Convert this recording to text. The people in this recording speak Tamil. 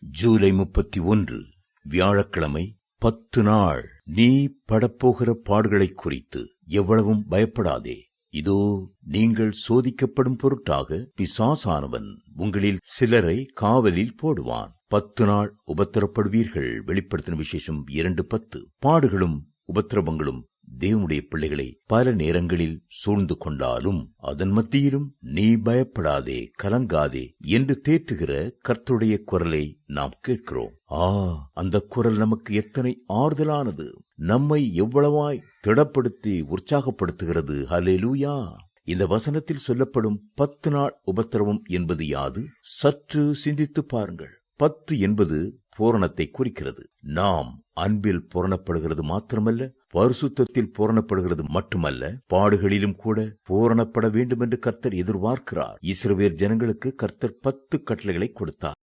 ஜூலை 31 வியாழக்கிழமை. 10 நாள். நீ படப்போகிற பாடுகளைக் குறித்து எவ்வளவும் பயப்படாதே. இதோ நீங்கள் சோதிக்கப்படும் பொருட்டாக பிசாசானவன் உங்களில் சிலரை காவலில் போடுவான். 10 நாள் உபத்திரப்படுவீர்கள். வெளிப்படுத்தின விசேஷம் 2:10. பாடுகளும் உபத்திரவங்களும் தேவனுடைய பிள்ளைகளை பல நேரங்களில் சூழ்ந்து கொண்டாலும் அதன் மத்தியிலும் நீ பயப்படாதே, கலங்காதே என்று தேற்றுகிற கர்த்தருடைய குரலை நாம் கேட்கிறோம். அந்த குரல் நமக்கு எத்தனை ஆறுதலானது! நம்மை எவ்வளவாய் திடப்படுத்தி உற்சாகப்படுத்துகிறது. ஹல்லேலூயா! இந்த வசனத்தில் சொல்லப்படும் 10 நாள் உபத்திரவம் என்பது யாது? சற்று சிந்தித்து பாருங்கள். 10 என்பது பூரணத்தை குறிக்கிறது. நாம் அன்பில் பூரணப்படுகிறது மாத்திரமல்ல, பரிசுத்தத்தில் பூரணப்படுகிறது மட்டுமல்ல, பாடுகளிலும் கூட பூரணப்பட வேண்டும் என்று கர்த்தர் எதிர்பார்க்கிறார். இஸ்ரவேல் ஜனங்களுக்கு கர்த்தர் 10 கட்டளைகளை கொடுத்தார்.